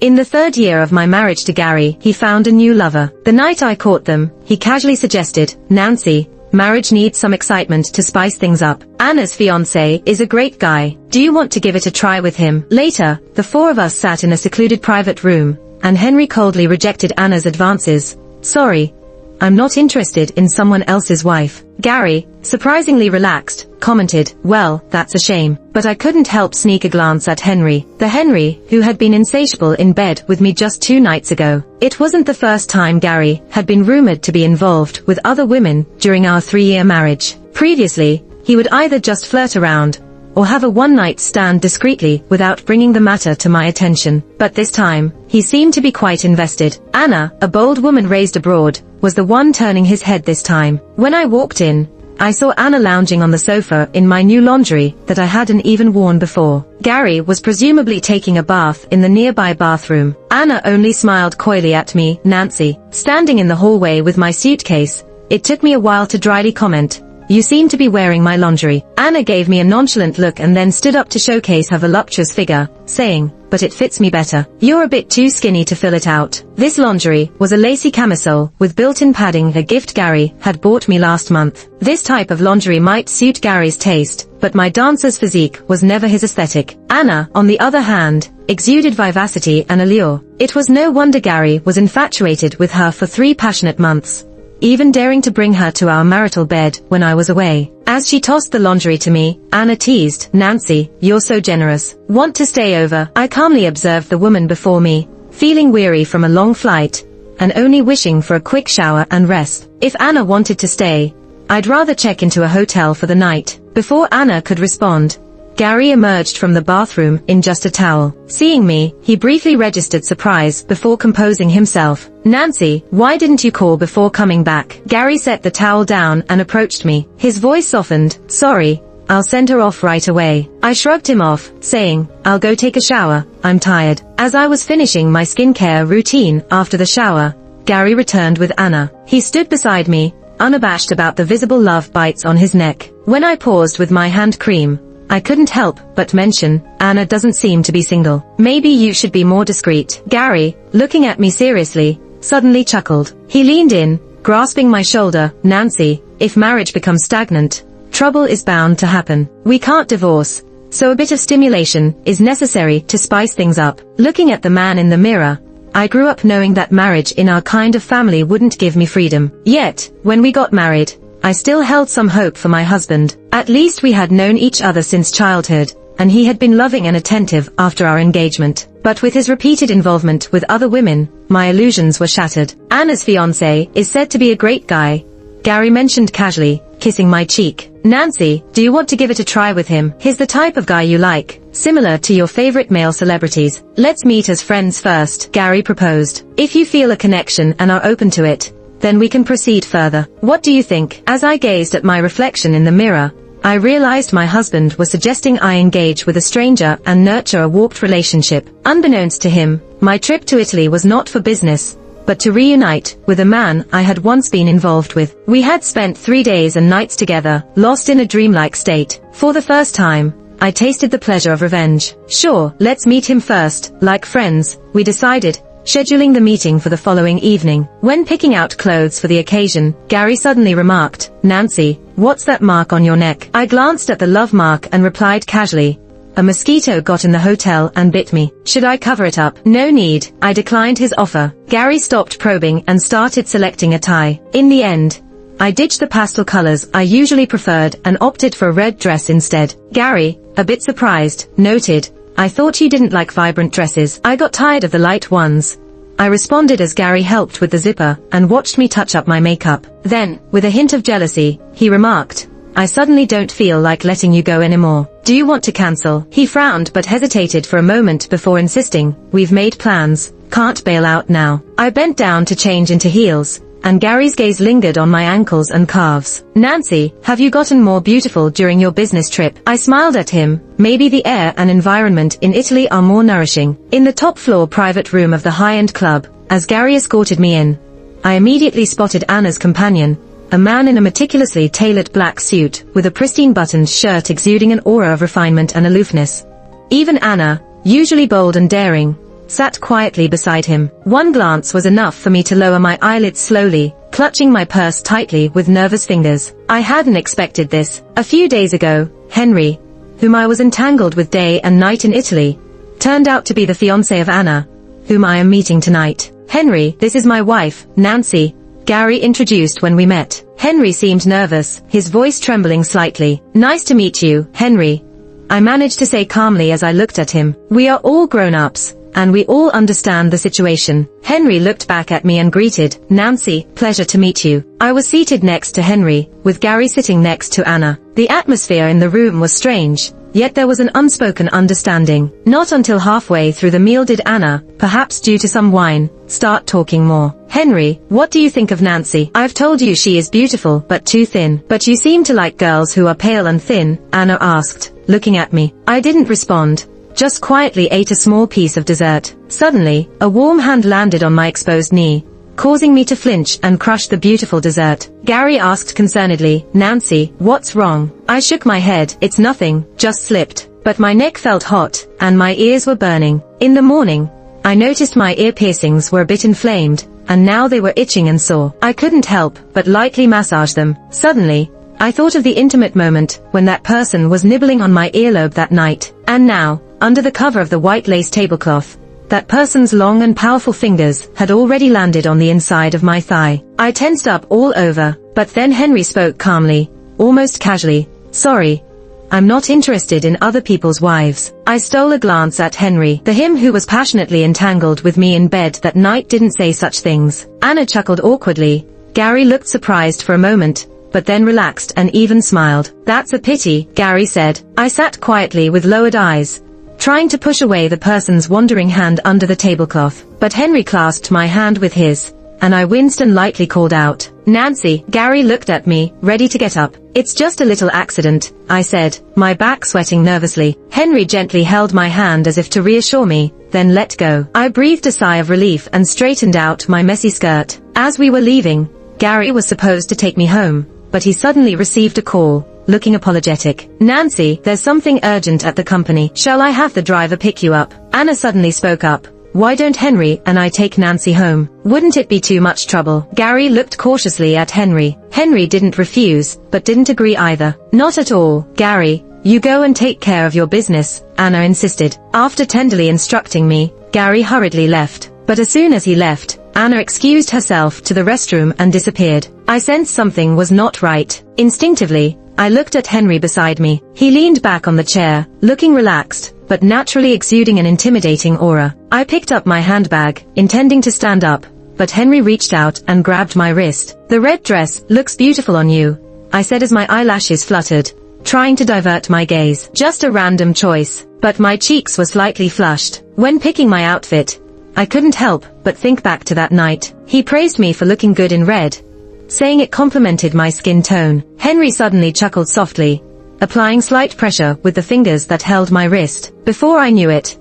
In the 3rd year of my marriage to Gary, he found a new lover. The night I caught them, he casually suggested, "Nancy, marriage needs some excitement to spice things up. Anna's fiance is a great guy. Do you want to give it a try with him?" Later, the 4 of us sat in a secluded private room, and Henry coldly rejected Anna's advances. "Sorry, I'm not interested in someone else's wife." Gary, surprisingly relaxed, commented, "Well, that's a shame." But I couldn't help sneak a glance at Henry. The Henry, who had been insatiable in bed with me just 2 nights ago. It wasn't the first time Gary had been rumored to be involved with other women during our 3-year marriage. Previously, he would either just flirt around, or have a one-night stand discreetly without bringing the matter to my attention. But this time, he seemed to be quite invested. Anna, a bold woman raised abroad, was the one turning his head this time. When I walked in, I saw Anna lounging on the sofa in my new lingerie that I hadn't even worn before. Gary was presumably taking a bath in the nearby bathroom. Anna only smiled coyly at me. Nancy, standing in the hallway with my suitcase, it took me a while to dryly comment, "You seem to be wearing my lingerie." Anna gave me a nonchalant look and then stood up to showcase her voluptuous figure, saying, "But it fits me better. You're a bit too skinny to fill it out." This lingerie was a lacy camisole with built-in padding, a gift Gary had bought me last month. This type of lingerie might suit Gary's taste, but my dancer's physique was never his aesthetic. Anna, on the other hand, exuded vivacity and allure. It was no wonder Gary was infatuated with her for 3 passionate months, even daring to bring her to our marital bed when I was away. As she tossed the lingerie to me, Anna teased, "Nancy, you're so generous. Want to stay over?" I calmly observed the woman before me, feeling weary from a long flight, and only wishing for a quick shower and rest. If Anna wanted to stay, I'd rather check into a hotel for the night. Before Anna could respond, Gary emerged from the bathroom in just a towel. Seeing me, he briefly registered surprise before composing himself. "Nancy, why didn't you call before coming back?" Gary set the towel down and approached me. His voice softened. "Sorry, I'll send her off right away." I shrugged him off, saying, "I'll go take a shower, I'm tired." As I was finishing my skincare routine after the shower, Gary returned with Anna. He stood beside me, unabashed about the visible love bites on his neck. When I paused with my hand cream, I couldn't help but mention, "Anna doesn't seem to be single. Maybe you should be more discreet." Gary, looking at me seriously, suddenly chuckled. He leaned in, grasping my shoulder. "Nancy, if marriage becomes stagnant, trouble is bound to happen. We can't divorce, so a bit of stimulation is necessary to spice things up." Looking at the man in the mirror, I grew up knowing that marriage in our kind of family wouldn't give me freedom. Yet, when we got married, I still held some hope for my husband. At least we had known each other since childhood, and he had been loving and attentive after our engagement. But with his repeated involvement with other women, my illusions were shattered. "Anna's fiance is said to be a great guy," Gary mentioned casually, kissing my cheek. "Nancy, do you want to give it a try with him? He's the type of guy you like, similar to your favorite male celebrities. Let's meet as friends first," Gary proposed. "If you feel a connection and are open to it, then we can proceed further. What do you think?" As I gazed at my reflection in the mirror, I realized my husband was suggesting I engage with a stranger and nurture a warped relationship. Unbeknownst to him, my trip to Italy was not for business, but to reunite with a man I had once been involved with. We had spent 3 days and nights together, lost in a dreamlike state. For the first time, I tasted the pleasure of revenge. "Sure, let's meet him first, like friends," we decided, scheduling the meeting for the following evening. When picking out clothes for the occasion, Gary suddenly remarked, "Nancy, what's that mark on your neck?" I glanced at the love mark and replied casually, "A mosquito got in the hotel and bit me. Should I cover it up?" "No need." I declined his offer. Gary stopped probing and started selecting a tie. In the end, I ditched the pastel colors I usually preferred and opted for a red dress instead. Gary, a bit surprised, noted, "I thought you didn't like vibrant dresses." I got tired of the light ones, I responded as Gary helped with the zipper and watched me touch up my makeup. Then, with a hint of jealousy, he remarked, "I suddenly don't feel like letting you go anymore. Do you want to cancel?" He frowned but hesitated for a moment before insisting, "We've made plans, can't bail out now." I bent down to change into heels, and Gary's gaze lingered on my ankles and calves. "Nancy, have you gotten more beautiful during your business trip?" I smiled at him. Maybe the air and environment in Italy are more nourishing. In the top floor private room of the high-end club, as Gary escorted me in, I immediately spotted Anna's companion, a man in a meticulously tailored black suit, with a pristine buttoned shirt exuding an aura of refinement and aloofness. Even Anna, usually bold and daring, sat quietly beside him. One glance was enough for me to lower my eyelids slowly, clutching my purse tightly with nervous fingers. I hadn't expected this. A few days ago, Henry, whom I was entangled with day and night in Italy, turned out to be the fiancé of Anna, whom I am meeting tonight. Henry, this is my wife, Nancy, Gary introduced when we met. Henry seemed nervous, his voice trembling slightly. Nice to meet you, Henry, I managed to say calmly as I looked at him. We are all grown-ups, and we all understand the situation. Henry looked back at me and greeted, Nancy, pleasure to meet you. I was seated next to Henry, with Gary sitting next to Anna. The atmosphere in the room was strange, yet there was an unspoken understanding. Not until halfway through the meal did Anna, perhaps due to some wine, start talking more. Henry, what do you think of Nancy? I've told you she is beautiful but too thin. But you seem to like girls who are pale and thin, Anna asked, looking at me. I didn't respond, just quietly ate a small piece of dessert. Suddenly, a warm hand landed on my exposed knee, causing me to flinch and crush the beautiful dessert. Gary asked concernedly, Nancy, what's wrong? I shook my head. It's nothing, just slipped. But my neck felt hot, and my ears were burning. In the morning, I noticed my ear piercings were a bit inflamed, and now they were itching and sore. I couldn't help but lightly massage them. Suddenly, I thought of the intimate moment when that person was nibbling on my earlobe that night. And now, under the cover of the white lace tablecloth, that person's long and powerful fingers had already landed on the inside of my thigh. I tensed up all over, but then Henry spoke calmly, almost casually. Sorry, I'm not interested in other people's wives. I stole a glance at Henry. The him who was passionately entangled with me in bed that night didn't say such things. Anna chuckled awkwardly. Gary looked surprised for a moment, but then relaxed and even smiled. That's a pity, Gary said. I sat quietly with lowered eyes, trying to push away the person's wandering hand under the tablecloth. But Henry clasped my hand with his, and I winced and lightly called out, Nancy. Gary looked at me, ready to get up. It's just a little accident, I said, my back sweating nervously. Henry gently held my hand as if to reassure me, then let go. I breathed a sigh of relief and straightened out my messy skirt. As we were leaving, Gary was supposed to take me home, but he suddenly received a call, looking apologetic. Nancy, there's something urgent at the company. Shall I have the driver pick you up? Anna suddenly spoke up. Why don't Henry and I take Nancy home? Wouldn't it be too much trouble? Gary looked cautiously at Henry. Henry didn't refuse, but didn't agree either. Not at all, Gary. You go and take care of your business, Anna insisted. After tenderly instructing me, Gary hurriedly left. But as soon as he left, Anna excused herself to the restroom and disappeared. I sensed something was not right. Instinctively, I looked at Henry beside me. He leaned back on the chair, looking relaxed, but naturally exuding an intimidating aura. I picked up my handbag, intending to stand up, but Henry reached out and grabbed my wrist. The red dress looks beautiful on you, I said as my eyelashes fluttered, trying to divert my gaze. Just a random choice, but my cheeks were slightly flushed. When picking my outfit, I couldn't help but think back to that night. He praised me for looking good in red, saying it complemented my skin tone. Henry suddenly chuckled softly, applying slight pressure with the fingers that held my wrist. Before I knew it,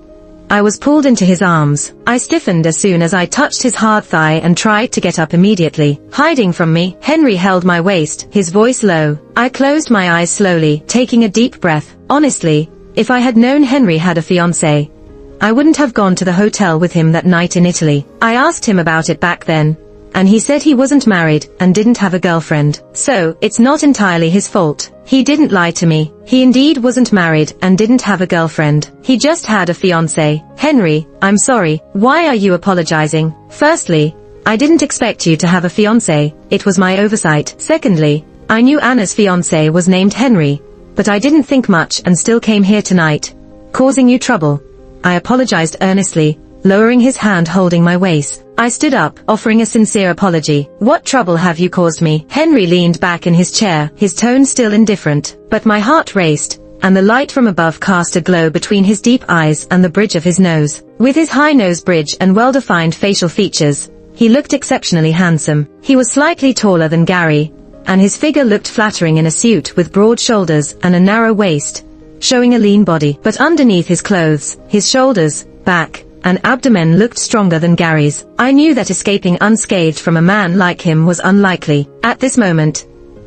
I was pulled into his arms. I stiffened as soon as I touched his hard thigh and tried to get up immediately. Hiding from me, Henry held my waist, his voice low. I closed my eyes slowly, taking a deep breath. Honestly, if I had known Henry had a fiancé, I wouldn't have gone to the hotel with him that night in Italy. I asked him about it back then, and he said he wasn't married and didn't have a girlfriend. So, it's not entirely his fault. He didn't lie to me. He indeed wasn't married and didn't have a girlfriend. He just had a fiancé. Henry, I'm sorry. Why are you apologizing? Firstly, I didn't expect you to have a fiancé. It was my oversight. Secondly, I knew Anna's fiancé was named Henry, but I didn't think much and still came here tonight, causing you trouble. I apologized earnestly, lowering his hand holding my waist. I stood up, offering a sincere apology. What trouble have you caused me? Henry leaned back in his chair, his tone still indifferent. But my heart raced, and the light from above cast a glow between his deep eyes and the bridge of his nose. With his high nose bridge and well-defined facial features, he looked exceptionally handsome. He was slightly taller than Gary, and his figure looked flattering in a suit with broad shoulders and a narrow waist, showing a lean body. But underneath his clothes, his shoulders, back, and abdomen looked stronger than Gary's. I knew that escaping unscathed from a man like him was unlikely. At this moment,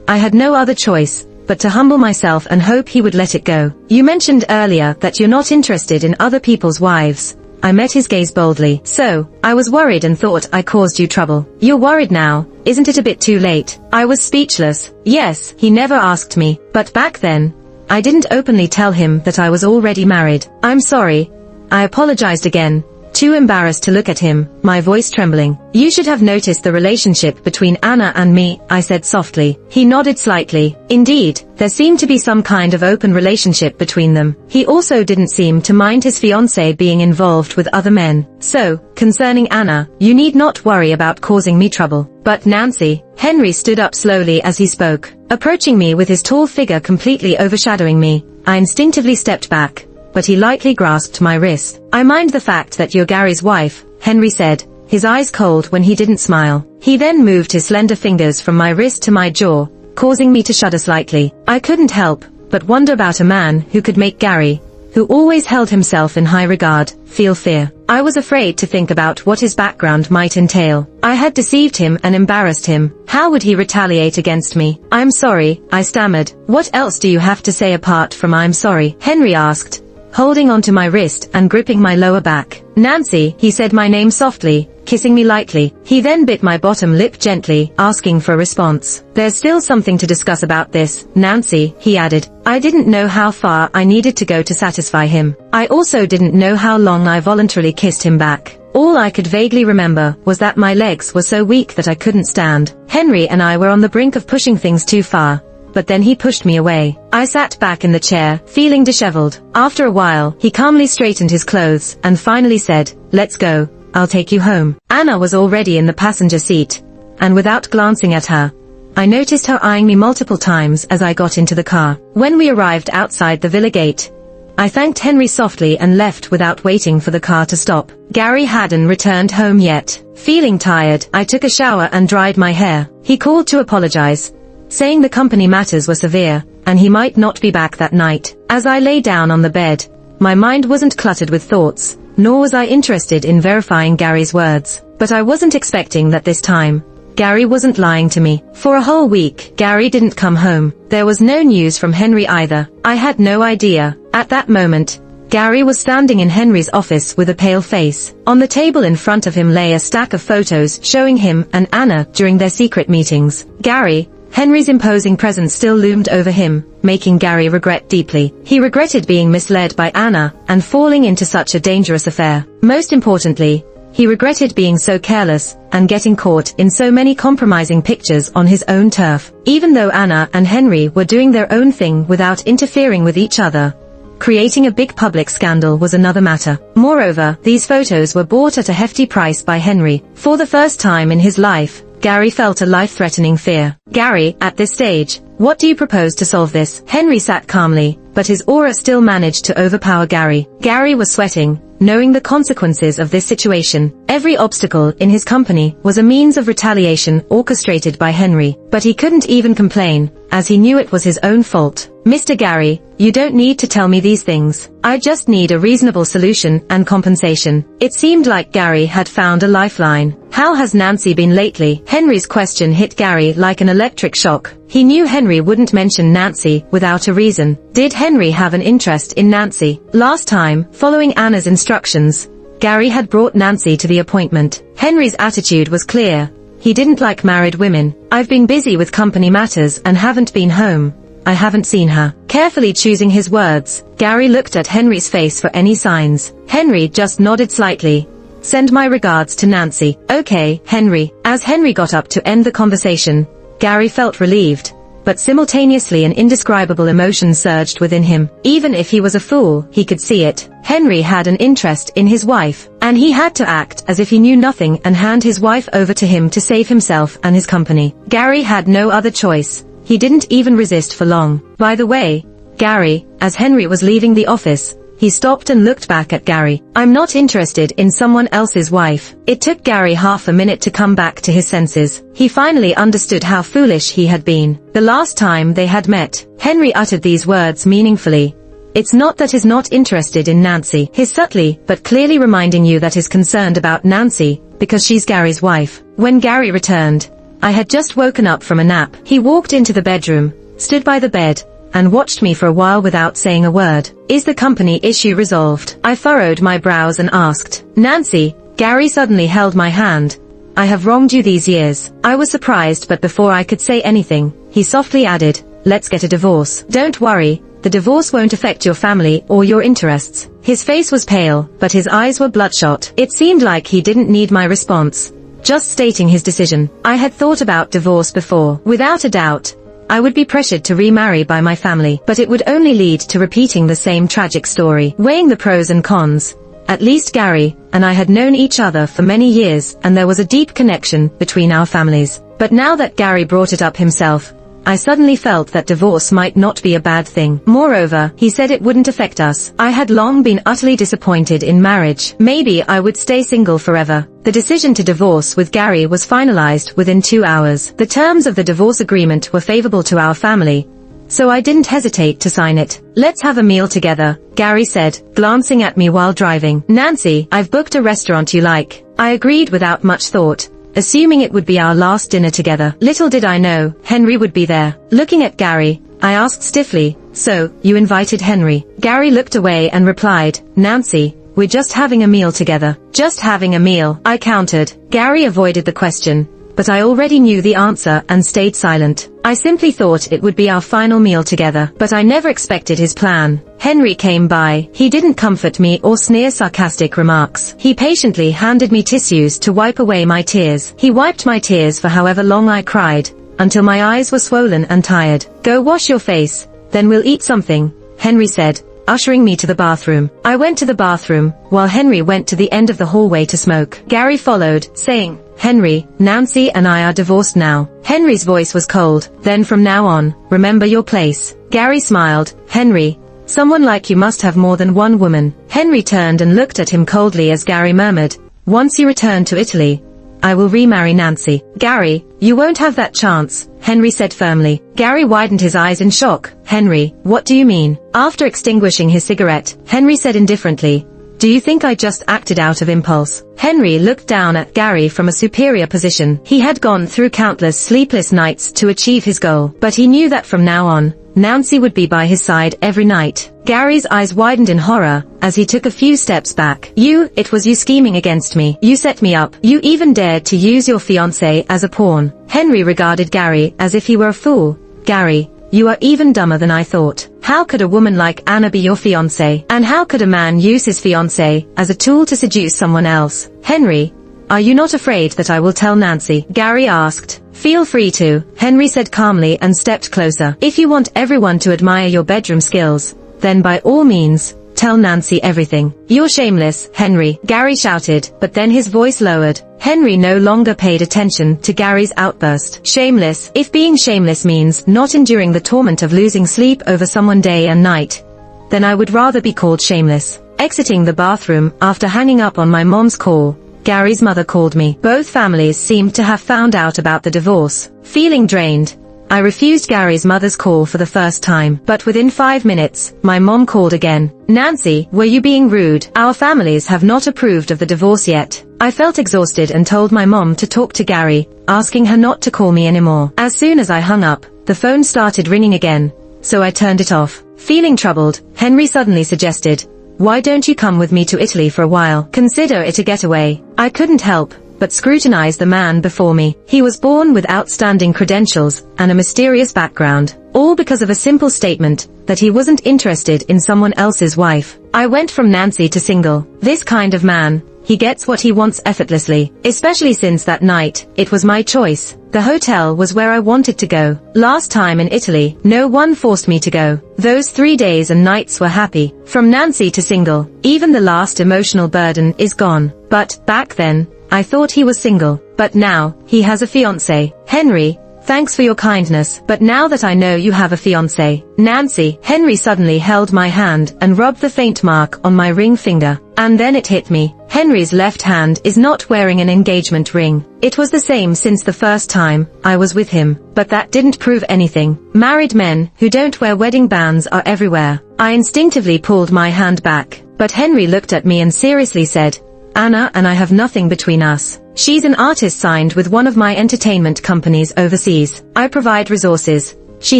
I had no other choice but to humble myself and hope he would let it go. You mentioned earlier that you're not interested in other people's wives, I met his gaze boldly. So, I was worried and thought I caused you trouble. You're worried now, isn't it a bit too late? I was speechless. Yes, he never asked me, but back then, I didn't openly tell him that I was already married. I'm sorry. I apologized again, too embarrassed to look at him, my voice trembling. You should have noticed the relationship between Anna and me, I said softly. He nodded slightly. Indeed, there seemed to be some kind of open relationship between them. He also didn't seem to mind his fiancée being involved with other men. So, concerning Anna, you need not worry about causing me trouble. But Nancy, Henry stood up slowly as he spoke, approaching me with his tall figure completely overshadowing me. I instinctively stepped back, but he lightly grasped my wrist. I mind the fact that you're Gary's wife, Henry said, his eyes cold when he didn't smile. He then moved his slender fingers from my wrist to my jaw, causing me to shudder slightly. I couldn't help but wonder about a man who could make Gary, who always held himself in high regard, feel fear. I was afraid to think about what his background might entail. I had deceived him and embarrassed him. How would he retaliate against me? I'm sorry, I stammered. What else do you have to say apart from I'm sorry? Henry asked, holding onto my wrist and gripping my lower back. Nancy, he said my name softly, kissing me lightly. He then bit my bottom lip gently, asking for a response. There's still something to discuss about this, Nancy, he added. I didn't know how far I needed to go to satisfy him. I also didn't know how long I voluntarily kissed him back. All I could vaguely remember was that my legs were so weak that I couldn't stand. Henry and I were on the brink of pushing things too far, but then he pushed me away. I sat back in the chair, feeling disheveled. After a while, he calmly straightened his clothes and finally said, let's go, I'll take you home. Anna was already in the passenger seat, and without glancing at her, I noticed her eyeing me multiple times as I got into the car. When we arrived outside the villa gate, I thanked Henry softly and left without waiting for the car to stop. Gary hadn't returned home yet. Feeling tired, I took a shower and dried my hair. He called to apologize, saying the company matters were severe, and he might not be back that night. As I lay down on the bed, my mind wasn't cluttered with thoughts, nor was I interested in verifying Gary's words. But I wasn't expecting that this time, Gary wasn't lying to me. For a whole week, Gary didn't come home. There was no news from Henry either. I had no idea. At that moment, Gary was standing in Henry's office with a pale face. On the table in front of him lay a stack of photos showing him and Anna during their secret meetings. Gary, Henry's imposing presence still loomed over him, making Gary regret deeply. He regretted being misled by Anna and falling into such a dangerous affair. Most importantly, he regretted being so careless and getting caught in so many compromising pictures on his own turf. Even though Anna and Henry were doing their own thing without interfering with each other, creating a big public scandal was another matter. Moreover, these photos were bought at a hefty price by Henry. For the first time in his life, Gary felt a life-threatening fear. Gary, at this stage, what do you propose to solve this? Henry sat calmly, but his aura still managed to overpower Gary. Gary was sweating, knowing the consequences of this situation. Every obstacle in his company was a means of retaliation orchestrated by Henry, but he couldn't even complain, as he knew it was his own fault. Mr. Gary, you don't need to tell me these things. I just need a reasonable solution and compensation. It seemed like Gary had found a lifeline. How has Nancy been lately? Henry's question hit Gary like an electric shock. He knew Henry wouldn't mention Nancy without a reason. Did Henry have an interest in Nancy? Last time, following Anna's instructions, Gary had brought Nancy to the appointment. Henry's attitude was clear. He didn't like married women. I've been busy with company matters and haven't been home. I haven't seen her. Carefully choosing his words, Gary looked at Henry's face for any signs. Henry just nodded slightly. Send my regards to Nancy. Okay, Henry. As Henry got up to end the conversation, Gary felt relieved, but simultaneously an indescribable emotion surged within him. Even if he was a fool, he could see it. Henry had an interest in his wife, and he had to act as if he knew nothing and hand his wife over to him to save himself and his company. Gary had no other choice. He didn't even resist for long. By the way, Gary, as Henry was leaving the office, he stopped and looked back at Gary. I'm not interested in someone else's wife. It took Gary half a minute to come back to his senses. He finally understood how foolish he had been. The last time they had met, Henry uttered these words meaningfully. It's not that he's not interested in Nancy. He's subtly but clearly reminding you that he's concerned about Nancy, because she's Gary's wife. When Gary returned, I had just woken up from a nap. He walked into the bedroom, stood by the bed, and watched me for a while without saying a word. Is the company issue resolved? I furrowed my brows and asked. Nancy, Gary suddenly held my hand. I have wronged you these years. I was surprised, but before I could say anything, he softly added, let's get a divorce. Don't worry, the divorce won't affect your family or your interests. His face was pale, but his eyes were bloodshot. It seemed like he didn't need my response, just stating his decision. I had thought about divorce before. Without a doubt, I would be pressured to remarry by my family, but it would only lead to repeating the same tragic story. Weighing the pros and cons, at least Gary and I had known each other for many years, and there was a deep connection between our families. But now that Gary brought it up himself, I suddenly felt that divorce might not be a bad thing. Moreover, he said it wouldn't affect us. I had long been utterly disappointed in marriage. Maybe I would stay single forever. The decision to divorce with Gary was finalized within 2 hours. The terms of the divorce agreement were favorable to our family, so I didn't hesitate to sign it. Let's have a meal together, Gary said, glancing at me while driving. Nancy, I've booked a restaurant you like. I agreed without much thought, assuming it would be our last dinner together. Little did I know, Henry would be there. Looking at Gary, I asked stiffly, so, you invited Henry? Gary looked away and replied, Nancy, we're just having a meal together. Just having a meal, I countered. Gary avoided the question, but I already knew the answer and stayed silent. I simply thought it would be our final meal together, but I never expected his plan. Henry came by. He didn't comfort me or sneer sarcastic remarks. He patiently handed me tissues to wipe away my tears. He wiped my tears for however long I cried, until my eyes were swollen and tired. Go wash your face, then we'll eat something, Henry said, ushering me to the bathroom. I went to the bathroom, while Henry went to the end of the hallway to smoke. Gary followed, saying, Henry, Nancy and I are divorced now. Henry's voice was cold. Then from now on, remember your place. Gary smiled. Henry, someone like you must have more than one woman. Henry turned and looked at him coldly as Gary murmured, once you return to Italy, I will remarry Nancy. Gary, you won't have that chance, Henry said firmly. Gary widened his eyes in shock. Henry, what do you mean? After extinguishing his cigarette, Henry said indifferently, do you think I just acted out of impulse? Henry looked down at Gary from a superior position. He had gone through countless sleepless nights to achieve his goal, but he knew that from now on, Nancy would be by his side every night. Gary's eyes widened in horror as he took a few steps back. It was you scheming against me. You set me up. You even dared to use your fiance as a pawn. Henry regarded Gary as if he were a fool. Gary, you are even dumber than I thought. How could a woman like Anna be your fiancé? And how could a man use his fiancé as a tool to seduce someone else? Henry, are you not afraid that I will tell Nancy? Gary asked. Feel free to, Henry said calmly and stepped closer. If you want everyone to admire your bedroom skills, then by all means, tell Nancy everything. You're shameless, Henry, Gary shouted, but then his voice lowered. Henry no longer paid attention to Gary's outburst. Shameless? If being shameless means not enduring the torment of losing sleep over someone day and night, then I would rather be called shameless. Exiting the bathroom after hanging up on my mom's call, Gary's mother called me. Both families seemed to have found out about the divorce. Feeling drained, I refused Gary's mother's call for the first time, but within 5 minutes, my mom called again. Nancy, were you being rude? Our families have not approved of the divorce yet. I felt exhausted and told my mom to talk to Gary, asking her not to call me anymore. As soon as I hung up, the phone started ringing again, so I turned it off. Feeling troubled, Henry suddenly suggested, why don't you come with me to Italy for a while? Consider it a getaway. I couldn't help but scrutinize the man before me. He was born with outstanding credentials and a mysterious background, all because of a simple statement that he wasn't interested in someone else's wife. I went from Nancy to single. This kind of man, he gets what he wants effortlessly, especially since that night, it was my choice. The hotel was where I wanted to go. Last time in Italy, no one forced me to go. Those 3 days and nights were happy. From Nancy to single, even the last emotional burden is gone. But, back then, I thought he was single, but now, he has a fiancé. Henry, thanks for your kindness, but now that I know you have a fiancé, Nancy, Henry suddenly held my hand and rubbed the faint mark on my ring finger. And then it hit me. Henry's left hand is not wearing an engagement ring. It was the same since the first time I was with him, but that didn't prove anything. Married men who don't wear wedding bands are everywhere. I instinctively pulled my hand back, but Henry looked at me and seriously said, Anna and I have nothing between us. She's an artist signed with one of my entertainment companies overseas. I provide resources, She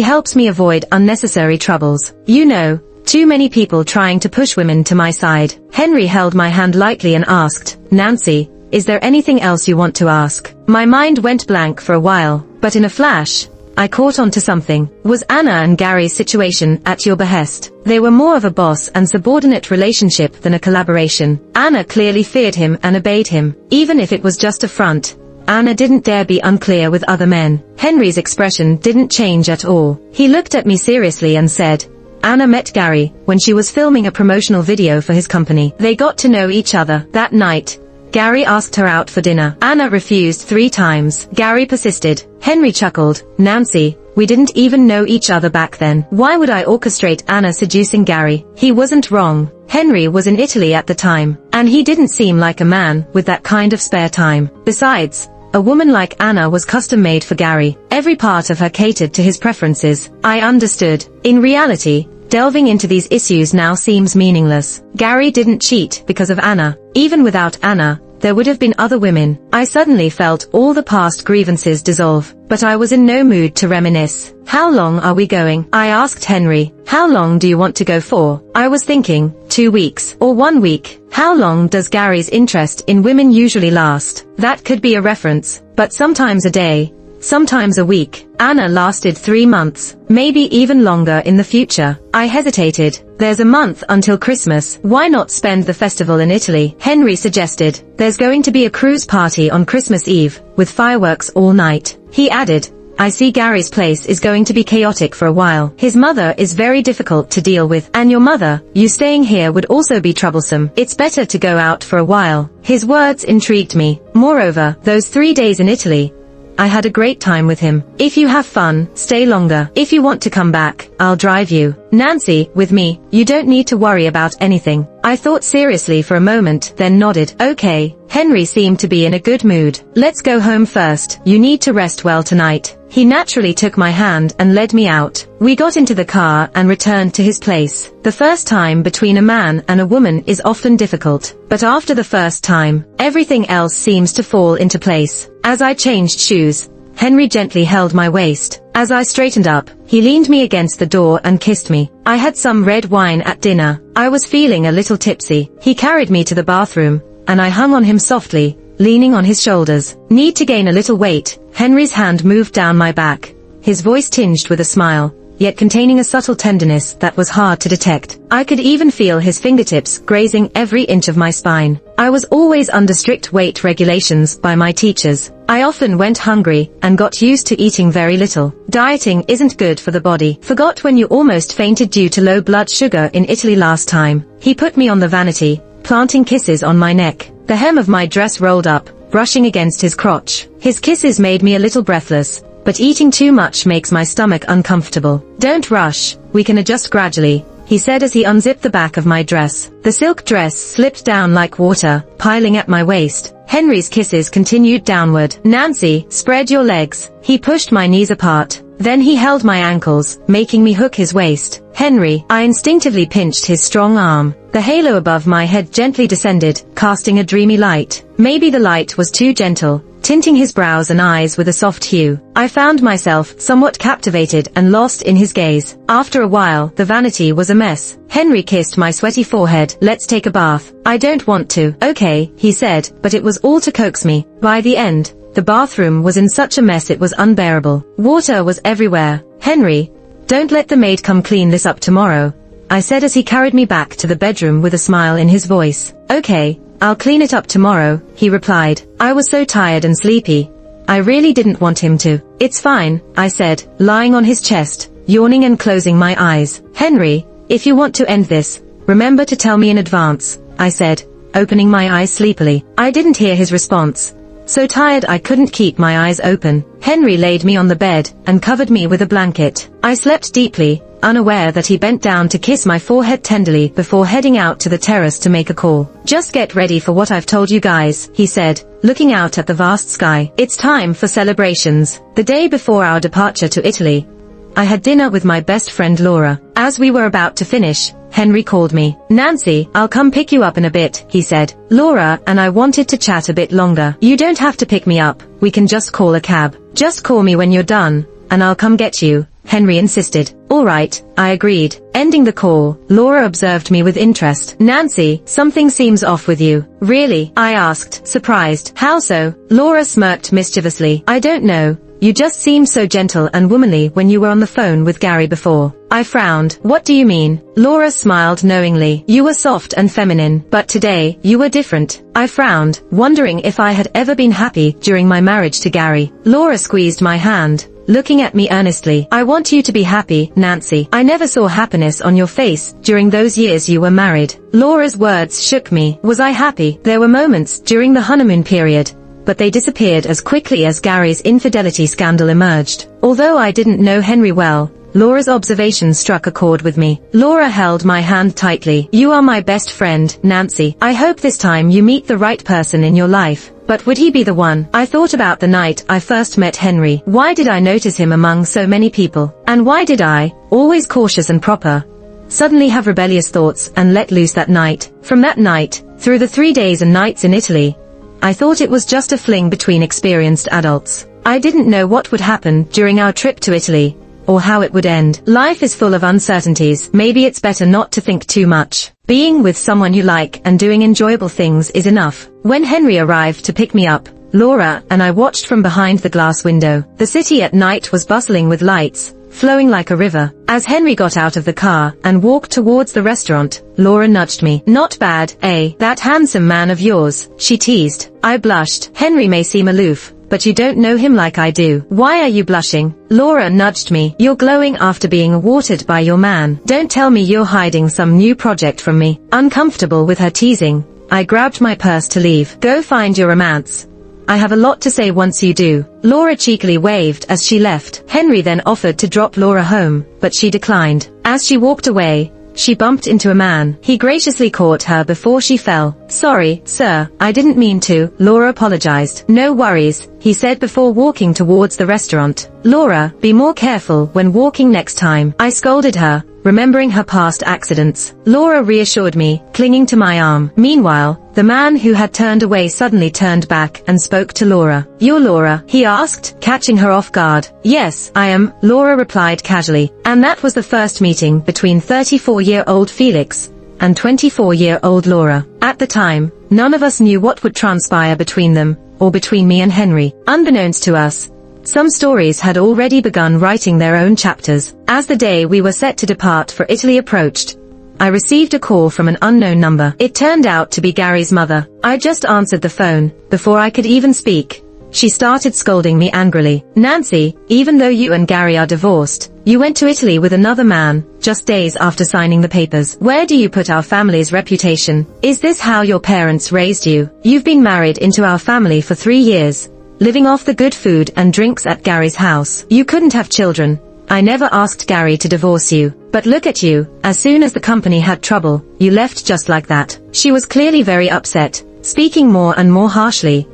helps me avoid unnecessary troubles. You know, too many people trying to push women to my side. Henry held my hand lightly and asked, Nancy, is there anything else you want to ask? My mind went blank for a while, but in a flash, I caught on to something. Was Anna and Gary's situation at your behest? They were more of a boss and subordinate relationship than a collaboration. Anna clearly feared him and obeyed him, even if it was just a front. Anna didn't dare be unclear with other men. Henry's expression didn't change at all. He looked at me seriously and said, Anna met Gary when she was filming a promotional video for his company. They got to know each other. That night, Gary asked her out for dinner. Anna refused 3 times. Gary persisted. Henry chuckled. Nancy, we didn't even know each other back then. Why would I orchestrate Anna seducing Gary? He wasn't wrong. Henry was in Italy at the time, and he didn't seem like a man with that kind of spare time. Besides, a woman like Anna was custom-made for Gary. Every part of her catered to his preferences. I understood. In reality, delving into these issues now seems meaningless. Gary didn't cheat because of Anna. Even without Anna, there would have been other women. I suddenly felt all the past grievances dissolve, but I was in no mood to reminisce. How long are we going? I asked Henry. How long do you want to go for? I was thinking, 2 weeks, or 1 week. How long does Gary's interest in women usually last? That could be a reference, but sometimes a day, sometimes a week. Anna lasted 3 months, maybe even longer in the future. I hesitated. There's a month until Christmas. Why not spend the festival in Italy? Henry suggested. There's going to be a cruise party on Christmas Eve, with fireworks all night. He added, I see Gary's place is going to be chaotic for a while. His mother is very difficult to deal with, and your mother, you staying here would also be troublesome. It's better to go out for a while. His words intrigued me. Moreover, those 3 days in Italy, I had a great time with him. If you have fun, stay longer. If you want to come back, I'll drive you. Nancy, with me, you don't need to worry about anything. I thought seriously for a moment, then nodded. Okay. Henry seemed to be in a good mood. Let's go home first. You need to rest well tonight. He naturally took my hand and led me out. We got into the car and returned to his place. The first time between a man and a woman is often difficult, but after the first time, everything else seems to fall into place. As I changed shoes, Henry gently held my waist. As I straightened up, he leaned me against the door and kissed me. I had some red wine at dinner. I was feeling a little tipsy. He carried me to the bathroom, and I hung on him softly, leaning on his shoulders. Need to gain a little weight. Henry's hand moved down my back, his voice tinged with a smile, yet containing a subtle tenderness that was hard to detect. I could even feel his fingertips grazing every inch of my spine. I was always under strict weight regulations by my teachers. I often went hungry and got used to eating very little. Dieting isn't good for the body. Forgot when you almost fainted due to low blood sugar in Italy last time. He put me on the vanity, planting kisses on my neck. The hem of my dress rolled up, brushing against his crotch. His kisses made me a little breathless, but eating too much makes my stomach uncomfortable. Don't rush, we can adjust gradually, he said as he unzipped the back of my dress. The silk dress slipped down like water, piling at my waist. Henry's kisses continued downward. Nancy, spread your legs. He pushed my knees apart. Then he held my ankles, making me hook his waist. Henry, I instinctively pinched his strong arm. The halo above my head gently descended, casting a dreamy light. Maybe the light was too gentle, tinting his brows and eyes with a soft hue. I found myself somewhat captivated and lost in his gaze. After a while, the vanity was a mess. Henry kissed my sweaty forehead. Let's take a bath. I don't want to. Okay, he said, but it was all to coax me. By the end, the bathroom was in such a mess it was unbearable. Water was everywhere. Henry, don't let the maid come clean this up tomorrow, I said as he carried me back to the bedroom with a smile in his voice. Okay, I'll clean it up tomorrow, he replied. I was so tired and sleepy. I really didn't want him to. It's fine, I said, lying on his chest, yawning and closing my eyes. Henry, if you want to end this, remember to tell me in advance, I said, opening my eyes sleepily. I didn't hear his response. So tired I couldn't keep my eyes open. Henry laid me on the bed and covered me with a blanket. I slept deeply, unaware that he bent down to kiss my forehead tenderly before heading out to the terrace to make a call. Just get ready for what I've told you guys, he said, looking out at the vast sky. It's time for celebrations. The day before our departure to Italy, I had dinner with my best friend Laura. As we were about to finish, Henry called me. Nancy, I'll come pick you up in a bit, he said. Laura and I wanted to chat a bit longer. You don't have to pick me up, we can just call a cab. Just call me when you're done, and I'll come get you, Henry insisted. All right, I agreed. Ending the call, Laura observed me with interest. Nancy, something seems off with you. Really? I asked, surprised. How so? Laura smirked mischievously. I don't know. You just seemed so gentle and womanly when you were on the phone with Gary before. I frowned. What do you mean? Laura smiled knowingly. You were soft and feminine, but today, you were different. I frowned, wondering if I had ever been happy during my marriage to Gary. Laura squeezed my hand, looking at me earnestly. I want you to be happy, Nancy. I never saw happiness on your face during those years you were married. Laura's words shook me. Was I happy? There were moments during the honeymoon period, but they disappeared as quickly as Gary's infidelity scandal emerged. Although I didn't know Henry well, Laura's observation struck a chord with me. Laura held my hand tightly. You are my best friend, Nancy. I hope this time you meet the right person in your life. But would he be the one? I thought about the night I first met Henry. Why did I notice him among so many people? And why did I, always cautious and proper, suddenly have rebellious thoughts and let loose that night? From that night, through the 3 days and nights in Italy, I thought it was just a fling between experienced adults. I didn't know what would happen during our trip to Italy, or how it would end. Life is full of uncertainties. Maybe it's better not to think too much. Being with someone you like and doing enjoyable things is enough. When Henry arrived to pick me up, Laura and I watched from behind the glass window. The city at night was bustling with lights, flowing like a river. As Henry got out of the car and walked towards the restaurant, Laura nudged me. Not bad, eh? That handsome man of yours, she teased. I blushed. Henry may seem aloof, but you don't know him like I do. Why are you blushing? Laura nudged me. You're glowing after being watered by your man. Don't tell me you're hiding some new project from me. Uncomfortable with her teasing, I grabbed my purse to leave. Go find your romance. I have a lot to say once you do. Laura cheekily waved as she left. Henry then offered to drop Laura home, but she declined. As she walked away, she bumped into a man. He graciously caught her before she fell. Sorry, sir, I didn't mean to. Laura apologized. No worries, he said before walking towards the restaurant. Laura, be more careful when walking next time. I scolded her, remembering her past accidents. Laura reassured me, clinging to my arm. Meanwhile, the man who had turned away suddenly turned back and spoke to Laura. You're Laura? He asked, catching her off guard. Yes, I am, Laura replied casually. And that was the first meeting between 34-year-old Felix and 24-year-old Laura. At the time, none of us knew what would transpire between them, or between me and Henry. Unbeknownst to us, some stories had already begun writing their own chapters. As the day we were set to depart for Italy approached, I received a call from an unknown number. It turned out to be Gary's mother. I just answered the phone. Before I could even speak, she started scolding me angrily. Nancy, even though you and Gary are divorced, you went to Italy with another man, just days after signing the papers. Where do you put our family's reputation? Is this how your parents raised you? You've been married into our family for 3 years, living off the good food and drinks at Gary's house. You couldn't have children. I never asked Gary to divorce you. But look at you, as soon as the company had trouble, you left just like that. She was clearly very upset, speaking more and more harshly.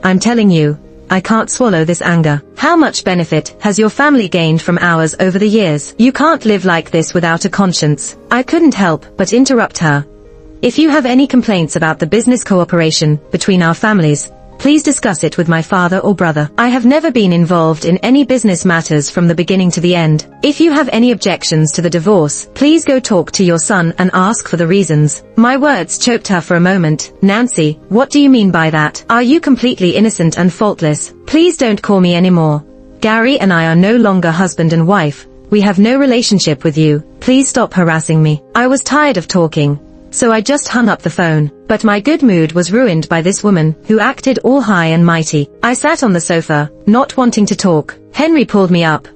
I'm telling you, I can't swallow this anger. How much benefit has your family gained from ours over the years? You can't live like this without a conscience. I couldn't help but interrupt her. If you have any complaints about the business cooperation between our families, please discuss it with my father or brother. I have never been involved in any business matters from the beginning to the end. If you have any objections to the divorce, please go talk to your son and ask for the reasons. My words choked her for a moment. Nancy, what do you mean by that? Are you completely innocent and faultless? Please don't call me anymore. Gary and I are no longer husband and wife. We have no relationship with you. Please stop harassing me. I was tired of talking, so I just hung up the phone. But my good mood was ruined by this woman, who acted all high and mighty. I sat on the sofa, not wanting to talk. Henry pulled me up.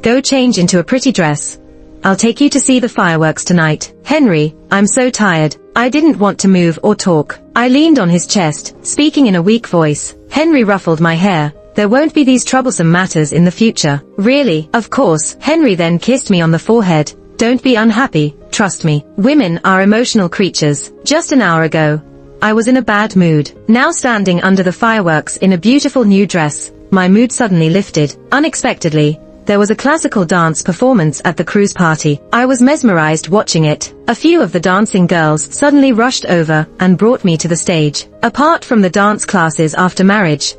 Go change into a pretty dress. I'll take you to see the fireworks tonight. Henry, I'm so tired. I didn't want to move or talk. I leaned on his chest, speaking in a weak voice. Henry ruffled my hair. There won't be these troublesome matters in the future. Really? Of course. Henry then kissed me on the forehead. Don't be unhappy, trust me. Women are emotional creatures. Just an hour ago, I was in a bad mood. Now standing under the fireworks in a beautiful new dress, my mood suddenly lifted. Unexpectedly, there was a classical dance performance at the cruise party. I was mesmerized watching it. A few of the dancing girls suddenly rushed over and brought me to the stage. Apart from the dance classes after marriage,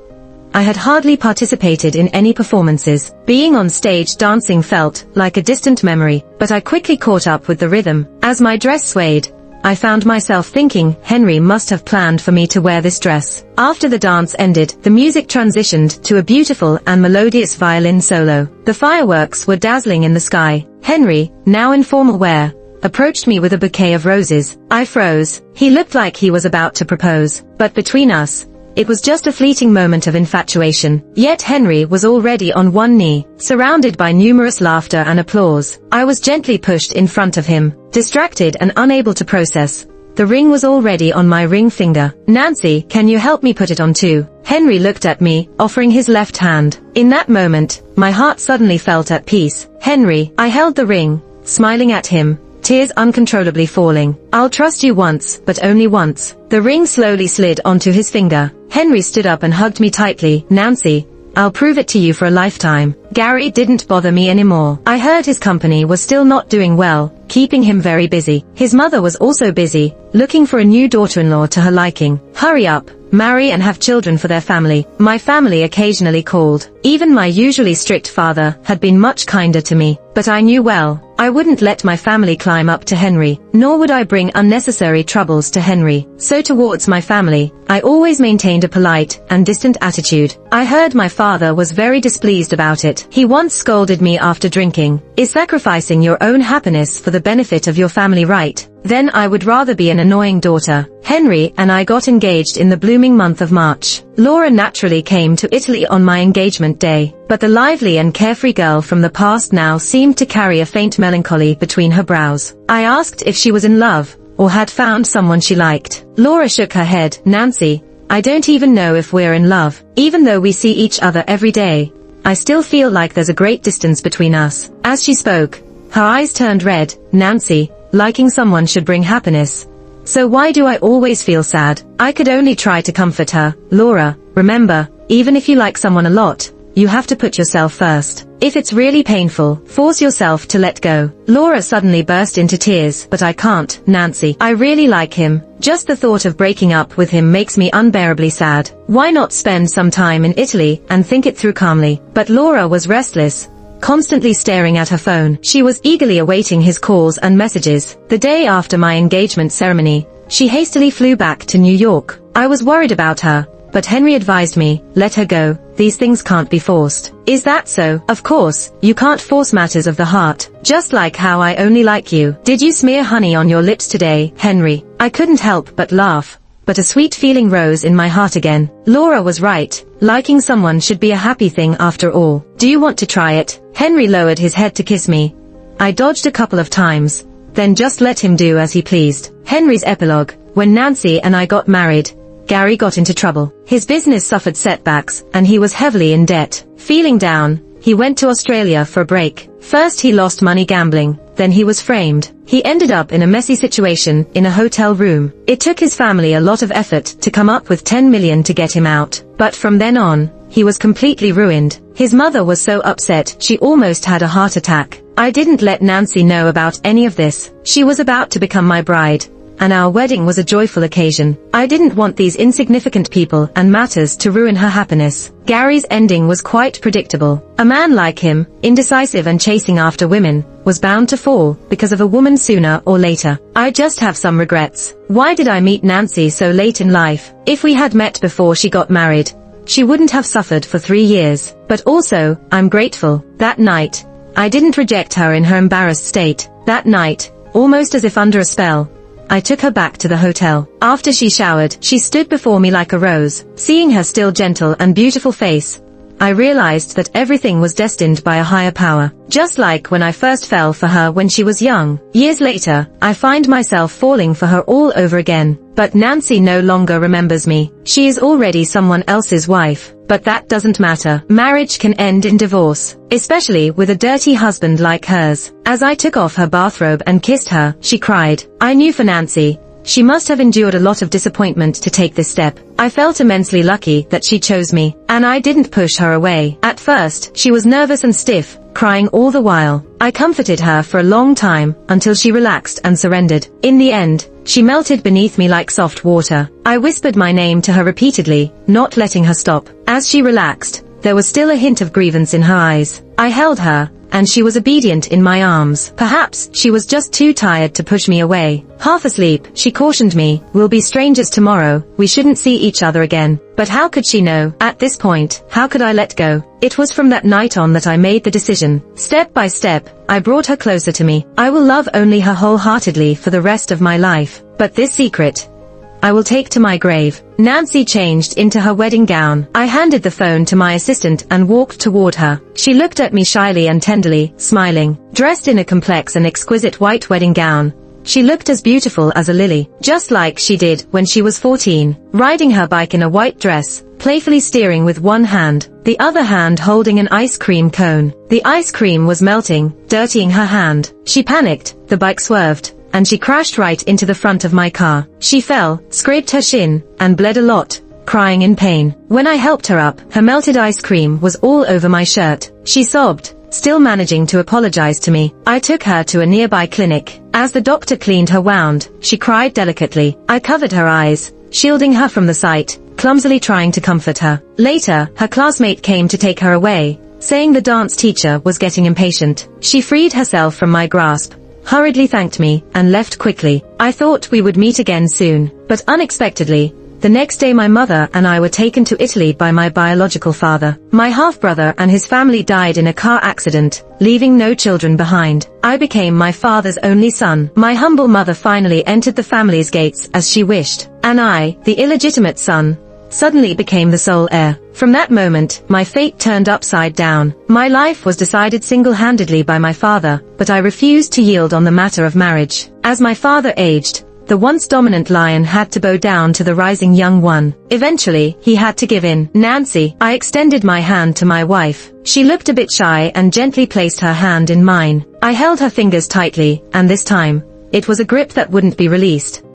I had hardly participated in any performances. Being on stage dancing felt like a distant memory, but I quickly caught up with the rhythm. As my dress swayed, I found myself thinking, Henry must have planned for me to wear this dress. After the dance ended, the music transitioned to a beautiful and melodious violin solo. The fireworks were dazzling in the sky. Henry, now in formal wear, approached me with a bouquet of roses. I froze. He looked like he was about to propose. But between us, it was just a fleeting moment of infatuation. Yet Henry was already on one knee, surrounded by numerous laughter and applause. I was gently pushed in front of him, distracted and unable to process. The ring was already on my ring finger. Nancy, can you help me put it on too? Henry looked at me, offering his left hand. In that moment, my heart suddenly felt at peace. Henry, I held the ring, smiling at him, tears uncontrollably falling. I'll trust you once, but only once. The ring slowly slid onto his finger. Henry stood up and hugged me tightly. Nancy, I'll prove it to you for a lifetime. Gary didn't bother me anymore. I heard his company was still not doing well, keeping him very busy. His mother was also busy, looking for a new daughter-in-law to her liking. Hurry up, marry and have children for their family. My family occasionally called. Even my usually strict father had been much kinder to me. But I knew well, I wouldn't let my family climb up to Henry, nor would I bring unnecessary troubles to Henry. So towards my family, I always maintained a polite and distant attitude. I heard my father was very displeased about it. He once scolded me after drinking. Is sacrificing your own happiness for the benefit of your family right? Then I would rather be an annoying daughter. Henry and I got engaged in the blooming month of March. Laura naturally came to Italy on my engagement day, but the lively and carefree girl from the past now seemed to carry a faint melancholy between her brows. I asked if she was in love, or had found someone she liked. Laura shook her head. Nancy, I don't even know if we're in love. Even though we see each other every day, I still feel like there's a great distance between us. As she spoke, her eyes turned red. Nancy, liking someone should bring happiness. So why do I always feel sad? I could only try to comfort her. Laura, remember, even if you like someone a lot, you have to put yourself first. If it's really painful, force yourself to let go. Laura suddenly burst into tears. But I can't, Nancy. I really like him. Just the thought of breaking up with him makes me unbearably sad. Why not spend some time in Italy and think it through calmly? But Laura was restless, constantly staring at her phone. She was eagerly awaiting his calls and messages. The day after my engagement ceremony, she hastily flew back to New York. I was worried about her, but Henry advised me, let her go. These things can't be forced. Is that so? Of course, you can't force matters of the heart. Just like how I only like you. Did you smear honey on your lips today, Henry? I couldn't help but laugh, but a sweet feeling rose in my heart again. Laura was right. Liking someone should be a happy thing after all. Do you want to try it? Henry lowered his head to kiss me. I dodged a couple of times, then just let him do as he pleased. Henry's epilogue. When Nancy and I got married, Gary got into trouble. His business suffered setbacks, and he was heavily in debt. Feeling down, he went to Australia for a break. First he lost money gambling, then he was framed. He ended up in a messy situation in a hotel room. It took his family a lot of effort to come up with 10 million to get him out. But from then on, he was completely ruined. His mother was so upset she almost had a heart attack. I didn't let Nancy know about any of this. She was about to become my bride, and our wedding was a joyful occasion. I didn't want these insignificant people and matters to ruin her happiness. Gary's ending was quite predictable. A man like him, indecisive and chasing after women, was bound to fall because of a woman sooner or later. I just have some regrets. Why did I meet Nancy so late in life? If we had met before she got married, she wouldn't have suffered for 3 years. But also, I'm grateful. That night, I didn't reject her in her embarrassed state. That night, almost as if under a spell, I took her back to the hotel. After she showered, she stood before me like a rose. Seeing her still gentle and beautiful face, I realized that everything was destined by a higher power. Just like when I first fell for her when she was young. Years later, I find myself falling for her all over again. But Nancy no longer remembers me. She is already someone else's wife. But that doesn't matter. Marriage can end in divorce, especially with a dirty husband like hers. As I took off her bathrobe and kissed her, she cried. I knew for Nancy, she must have endured a lot of disappointment to take this step. I felt immensely lucky that she chose me, and I didn't push her away. At first, she was nervous and stiff, crying all the while. I comforted her for a long time, until she relaxed and surrendered. In the end, She melted beneath me like soft water. I whispered my name to her repeatedly, not letting her stop. As she relaxed, there was still a hint of grievance in her eyes. I held her, and she was obedient in my arms. Perhaps she was just too tired to push me away. Half asleep, she cautioned me, "We'll be strangers tomorrow, we shouldn't see each other again." But how could she know? At this point, how could I let go? It was from that night on that I made the decision. Step by step, I brought her closer to me. I will love only her wholeheartedly for the rest of my life. But this secret, I will take to my grave. Nancy changed into her wedding gown. I handed the phone to my assistant and walked toward her. She looked at me shyly and tenderly, smiling. Dressed in a complex and exquisite white wedding gown, she looked as beautiful as a lily, just like she did when she was 14, riding her bike in a white dress, playfully steering with one hand, the other hand holding an ice cream cone. The ice cream was melting, dirtying her hand. She panicked, the bike swerved, and she crashed right into the front of my car. She fell, scraped her shin, and bled a lot, crying in pain. When I helped her up, her melted ice cream was all over my shirt. She sobbed, still managing to apologize to me. I took her to a nearby clinic. As the doctor cleaned her wound, she cried delicately. I covered her eyes, shielding her from the sight, clumsily trying to comfort her. Later, her classmate came to take her away, saying the dance teacher was getting impatient. She freed herself from my grasp, hurriedly thanked me, and left quickly. I thought we would meet again soon, but unexpectedly, the next day my mother and I were taken to Italy by my biological father. My half-brother and his family died in a car accident, leaving no children behind. I became my father's only son. My humble mother finally entered the family's gates as she wished, and I, the illegitimate son, suddenly became the sole heir. From that moment, my fate turned upside down. My life was decided single-handedly by my father, but I refused to yield on the matter of marriage. As my father aged, the once dominant lion had to bow down to the rising young one. Eventually, he had to give in. "Nancy," I extended my hand to my wife. She looked a bit shy and gently placed her hand in mine. I held her fingers tightly, and this time, it was a grip that wouldn't be released.